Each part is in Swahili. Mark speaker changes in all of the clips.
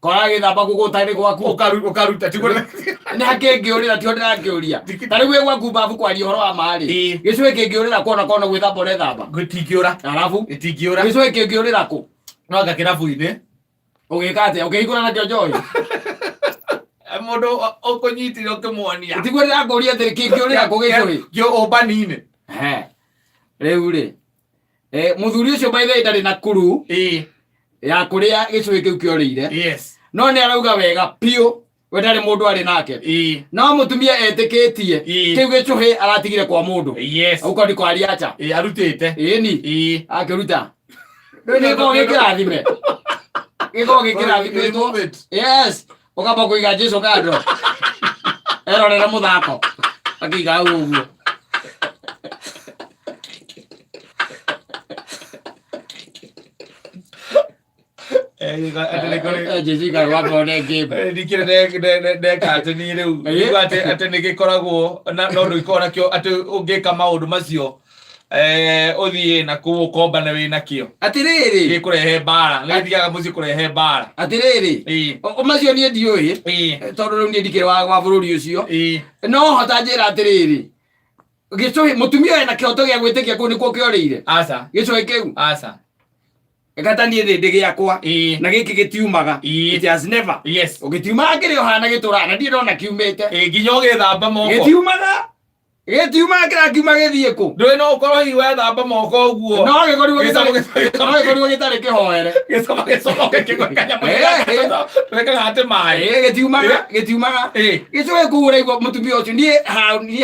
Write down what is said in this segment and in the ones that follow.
Speaker 1: kora githamba gugutani gwaku
Speaker 2: ukaruta tigore
Speaker 1: na kengiurira ti ndira ngiuria tari gwe gwaku babu kwari horo wa mari gicwe kengiurira kona gwithamba ore thamba
Speaker 2: gutingiura
Speaker 1: arabu
Speaker 2: itingiura
Speaker 1: gicwe kengiurira ku
Speaker 2: no ngakirabu-ini
Speaker 1: ugikate ukigura na kionjoi
Speaker 2: mundu ukunyitire ukimwonia
Speaker 1: tigurira nguria thiri kengiurira ku gicwe
Speaker 2: kio obanini
Speaker 1: riu ri muthuri ucio by the way ndari na kuru ya kuria gicwe kiu kiorire
Speaker 2: yes
Speaker 1: no ni arauga wega pio we ndari mundu ari nake no mutumia etikitie kiu gicuhi aratigire kwa mundu
Speaker 2: yes
Speaker 1: uko ndi kwari acha
Speaker 2: arutite
Speaker 1: ni akiruta ni ko gikirathime giko gikirathime yes ukamba kuiga Jesu kando erorera muthako akiga uguo Jessica wakone game
Speaker 2: ndikire katini riu ati nigikoragwo no ndikora kio ati ungika maundu macio uthie na kukomba na wina kio
Speaker 1: atiriri
Speaker 2: gikurehe bara ngithiaga muci kurehe bara
Speaker 1: atiriri macio ni ndiui tondu riu ni ndikire wa bururi ucio no hota njira atiriri gicuhi mutumia ena kioto gia gwitikia ku nikuo kiorire
Speaker 2: aca
Speaker 1: gicuhi kiu
Speaker 2: aca
Speaker 1: ekatanie thindi giakwa na giki gitiumaga it has never
Speaker 2: yes
Speaker 1: ugitiumaga kiri ohana gitura na ndiro na kiumete
Speaker 2: nginya ugithamba moko
Speaker 1: gitiumaga kira kiuma githie ku
Speaker 2: ndwe no ukorwo hi wethamba moko uguo
Speaker 1: no gikorirwo gitari kihoere
Speaker 2: gicoke kigwekanya wekaga ati mai
Speaker 1: gitiumaga gicoke kuura igwo mutumia ucio nie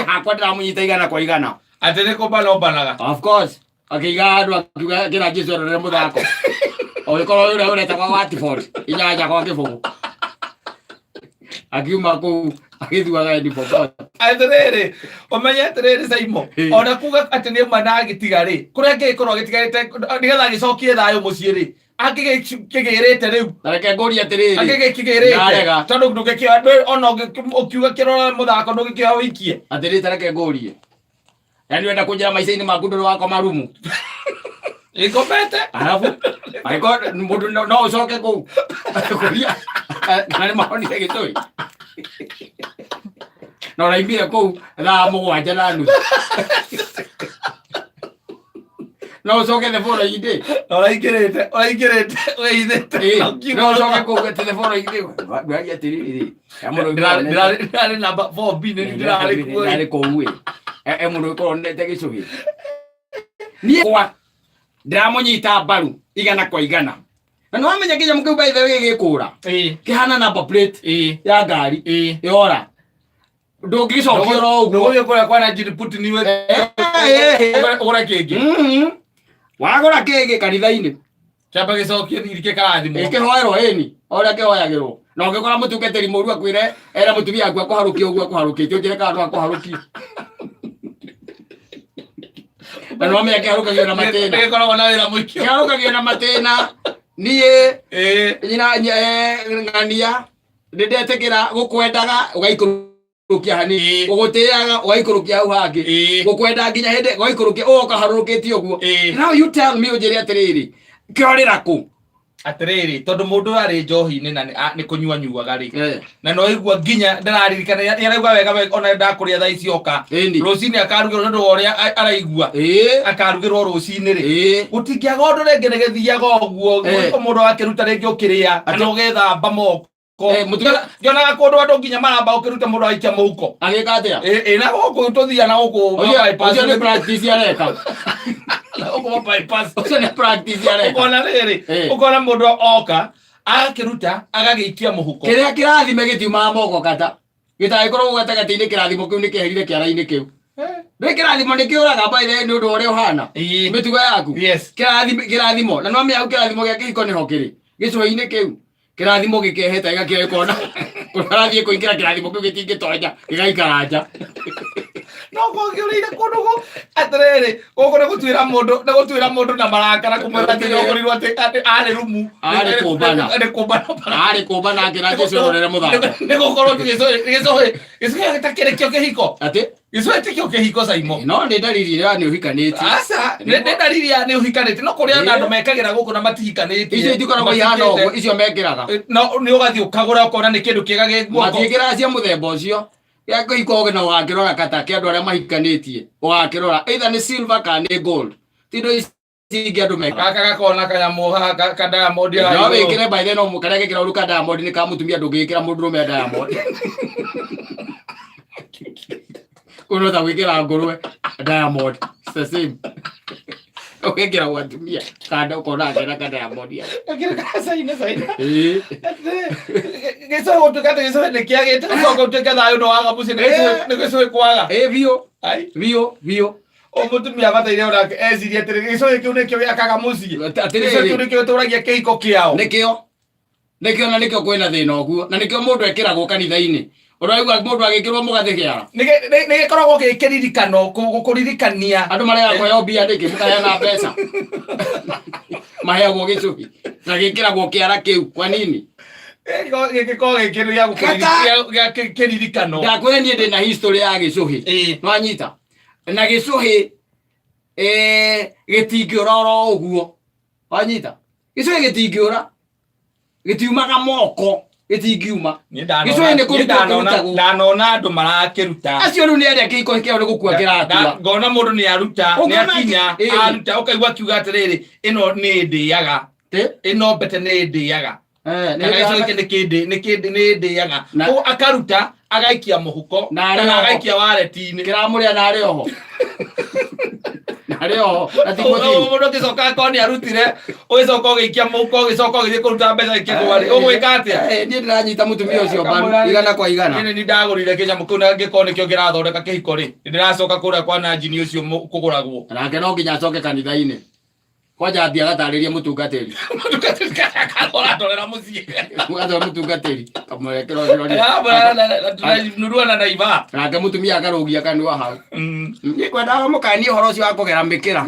Speaker 1: hakwa ndiramunyita igana kwa igana
Speaker 2: ati ni kumbanaga
Speaker 1: of course akiga andu akiuga kira Jesu erorere muthako ogikorwo ura uretagwa Watford inyanya kwa kibugu akiuma ku agithuaga endi popo
Speaker 2: atiriri umenye atiriri Saimo ona kuga ati ni mana gitiga ri kuria ngikorwo gitigarite nigetha gicokie thayo mucii ri akigirite riu
Speaker 1: tareke ngori atiriri
Speaker 2: akigikigirite tondu ndugikio ona ukiuga kirora muthako ndugikio wikie
Speaker 1: atiriri tareke ngori yani wenda kunjira maica-ini maku nduru wako marumu
Speaker 2: ikomete
Speaker 1: arabu aiko mundu no ucoke ku kuria kana mahonire gitui no raimbire ku thaa mugwanja na nuthu no ucoke the following day
Speaker 2: oraingirite weithite
Speaker 1: no ucoke ku the following day ngari atiriri
Speaker 2: ndirari namba 4B ndirari
Speaker 1: kuwe mundu ikorwo ndete gicuhi nie kwa ndiramunyita mbaru igana kwa igana na no amenya kinya mukiu by the way gikura kihana number plate ya ngari yora ndungicokio ro uguo
Speaker 2: ndugikora kwa na jini puti niwe ora kenge
Speaker 1: wagora kenge kanitha-ini
Speaker 2: chamba gicokio thirike karathimo
Speaker 1: ikihoerwo eni ora kihoyagirwo na ungikora mutungatiri moru akwire era mutumia aku akuharukia uguo akuharukitio njire kana akuharukia na no amenya kiharukagio na matena
Speaker 2: ikoragwo na wira muikio
Speaker 1: kiharukagio na matena nie nyina ngania ndetekera gukwendaga ugaikurukia hani ugutiaga ugaikurukia hau hangi gukwenda nginya hindi ugaikurukia ukaharukitio uguo now you tell me ujire atiriri kiorira ku
Speaker 2: atiriri tondu mundu ari njohi-ini na ni kunyua nyuaga ri na no igua nginya ndararirikana ni araigua wega ona ndakuria thaa ici oka rucini akarugirwo ndu uria araigua akarugirwo rucini ri gutingiaga undu ringi ni githiaga uguo mundu akiruta ringi ukiria kana ugethamba moko ngionaga kundu andu nginya maramba ukiruta mundu aikia muhuko
Speaker 1: agika atia
Speaker 2: na guku tuthia na guku
Speaker 1: ucio ni practice areka
Speaker 2: ucio ni practice areka ukona riri ukona mundu oka akiruta agagiikia muhuko
Speaker 1: kiria kirathime gitiumaga moko kata gitagikorwo gatagati-ini kirathimo kiu ni kiherire kiara-ini kiu kirathimo ni kiuraga by the ni undu uria uhana mitugo yaku kirathimo na no amenya kirathimo gia kihiko niho kiri gicuhi-ini kiu kirathimo gikeheta igakira ikona kurathie kuingira kirathimo kiu gitingitonya gigaikara nja
Speaker 2: no kũngĩũrĩire kũndũ gũ atĩrĩrĩ gũkũ nĩ gũtuĩra mũndũ na marakara kũmwĩra atĩ nĩokorirwo atĩ arĩ rumu
Speaker 1: arĩ kũmbana ngĩra ngĩcororere mũthako
Speaker 2: nĩ gũkorwo gĩcohĩ gĩtakĩrĩ kĩo kĩhiko
Speaker 1: atĩ
Speaker 2: gĩcohĩ ti kĩo kĩhiko Simon
Speaker 1: no nĩ dalili ya nĩ ũhikanĩtie
Speaker 2: aca nĩ dalili ya nĩ ũhikanĩtie no kũrĩa andũ mekagĩra gũkũ na matihikanĩtie
Speaker 1: icio itikoragwo ihana ũguo icio mekĩraga
Speaker 2: no nĩ ũgathiĩ ũkagũra ũkona nĩ kĩndũ kĩega gĩ guoko
Speaker 1: matiĩkĩraga cia mũthemba ũcio ya kũhika ũgĩna ũgakĩrora kata kĩ andũ arĩa mahikanĩtie ũgakĩrora either nĩ silver kana nĩ gold ti indo ici ingĩ andũ mekaga
Speaker 2: gaka gakona kanyamũ haha ka Diamond
Speaker 1: no wĩkĩre by then karĩa gĩkĩra ũru ka Diamond nĩ ka mũtumia ndũngĩkĩra mũndũrũme a Diamond kuno ta gwĩkĩra ngũrwe Diamond the same ũgĩkĩra gwatumia kanda ũkona ngĩra ka Diamond
Speaker 2: gĩkĩra saina gĩcohĩ gũtuĩka atĩ gĩcohĩ nĩ kĩagĩte gũcoka ũtuĩke thayũ nĩ waga mũciĩ nĩ gĩcohĩ kwaga
Speaker 1: biũ
Speaker 2: mũtumia abataire onake ecirie atĩrĩ gĩcohĩ kĩu nĩkĩo gĩakaga mũciĩ gĩcohĩ kĩu nĩkĩo gĩtũragia kĩhiko kĩao
Speaker 1: nĩkĩo na nĩkĩo kwĩna thĩna ũguo na nĩkĩo mũndũ ekĩragwo kanitha-inĩ ũraigua mũndũ agĩkĩrwo mũgathĩ kĩara
Speaker 2: nĩ gĩkoragwo gĩ kĩririkano gũkũririkania
Speaker 1: andũ marĩa kũheo mbia ndĩkĩ mũkaheana mbeca maheagwo gĩcũhi na gĩkĩragwo kĩara kĩu kwa nini
Speaker 2: gĩkoragwo gĩ kĩndũ gĩa kĩririkano
Speaker 1: ndakwĩra niĩ ndĩ na history ya gĩcũhĩ nwanyita na gĩcũhĩ gĩtingĩũra oro ũguo wanyita gĩcũhĩ gĩtingĩũra gĩtiumaga moko gĩtingiuma gĩcũhĩ nĩ kũrutagwo
Speaker 2: ndanona andũ marakĩruta
Speaker 1: acio rĩu nĩ arĩa kĩhiko kĩao nĩ gũkua kĩratua
Speaker 2: ngona mũndũ nĩ aruta nĩ akinya aruta ũkaigua akiuga atĩrĩrĩ ĩno nĩ ndĩaga ĩno mbete nĩ ndĩaga nĩ ndĩaga akaruta agaikia mũhuko na agaikia waleti-inĩ
Speaker 1: kĩramũrĩa narĩ oho
Speaker 2: mũndũ ũgĩcoka akorwo nĩ arutire ũgĩcoka ũgĩikia mũhuko ũgĩcoka ũgĩthiĩ kũruta mbeca ikĩgwarĩ ũgwĩka atĩa
Speaker 1: niĩ ndĩranyita mũtumia ũcio mbaru igana kwa igana
Speaker 2: nĩ ndagũrire kĩnyamũ kĩu na ngĩkorwo nĩkĩo kĩrathondeka kĩhiko rĩ ndĩracoka kũrĩa kwa nanjini ũcio kũgũragwo
Speaker 1: nake no nginya acoke kanitha-inĩ kwanja ambia agatarĩrie mũtungatĩri
Speaker 2: akaratwarĩra mũciĩ
Speaker 1: mũtungatĩri kamwerekera
Speaker 2: nuruana na iva
Speaker 1: nake mũtumia akarũgia kanua hau niĩ kwendaga mũkanie ũhoro ũcio wa kũgera mĩkĩra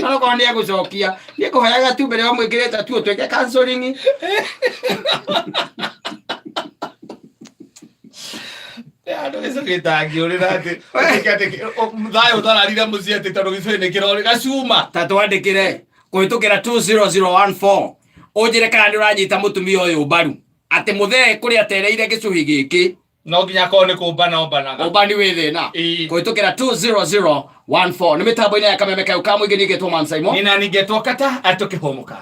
Speaker 1: onokorwo nĩ egũcokia niĩ kũheaga tu mbere wa mwĩkĩrĩte tu ũtuĩke counseling
Speaker 2: andũ gĩcũhĩ gĩtangĩũrĩra atĩ thayũ ũtararire mũciĩ atĩ tondũ gĩcũhĩ nĩ kĩrorĩ gacuma
Speaker 1: ta twandĩkĩre kũhĩtũkĩra 20014 ũnjĩre kana nĩ ũranyita mũtumia ũyũ mbaru atĩ mũthee kũrĩa atereire gĩcũhĩ gĩkĩ
Speaker 2: no nginya akorwo nĩ kũmbana ombanaga
Speaker 1: ũmbani wĩ thĩna kũhĩtũkĩra 20014 nĩ mĩtambo-inĩ ya kameme kau ka mũingĩ nĩ ngetwo Man Simon
Speaker 2: nĩ na nĩ ngetwo Kata atũkĩhũmũka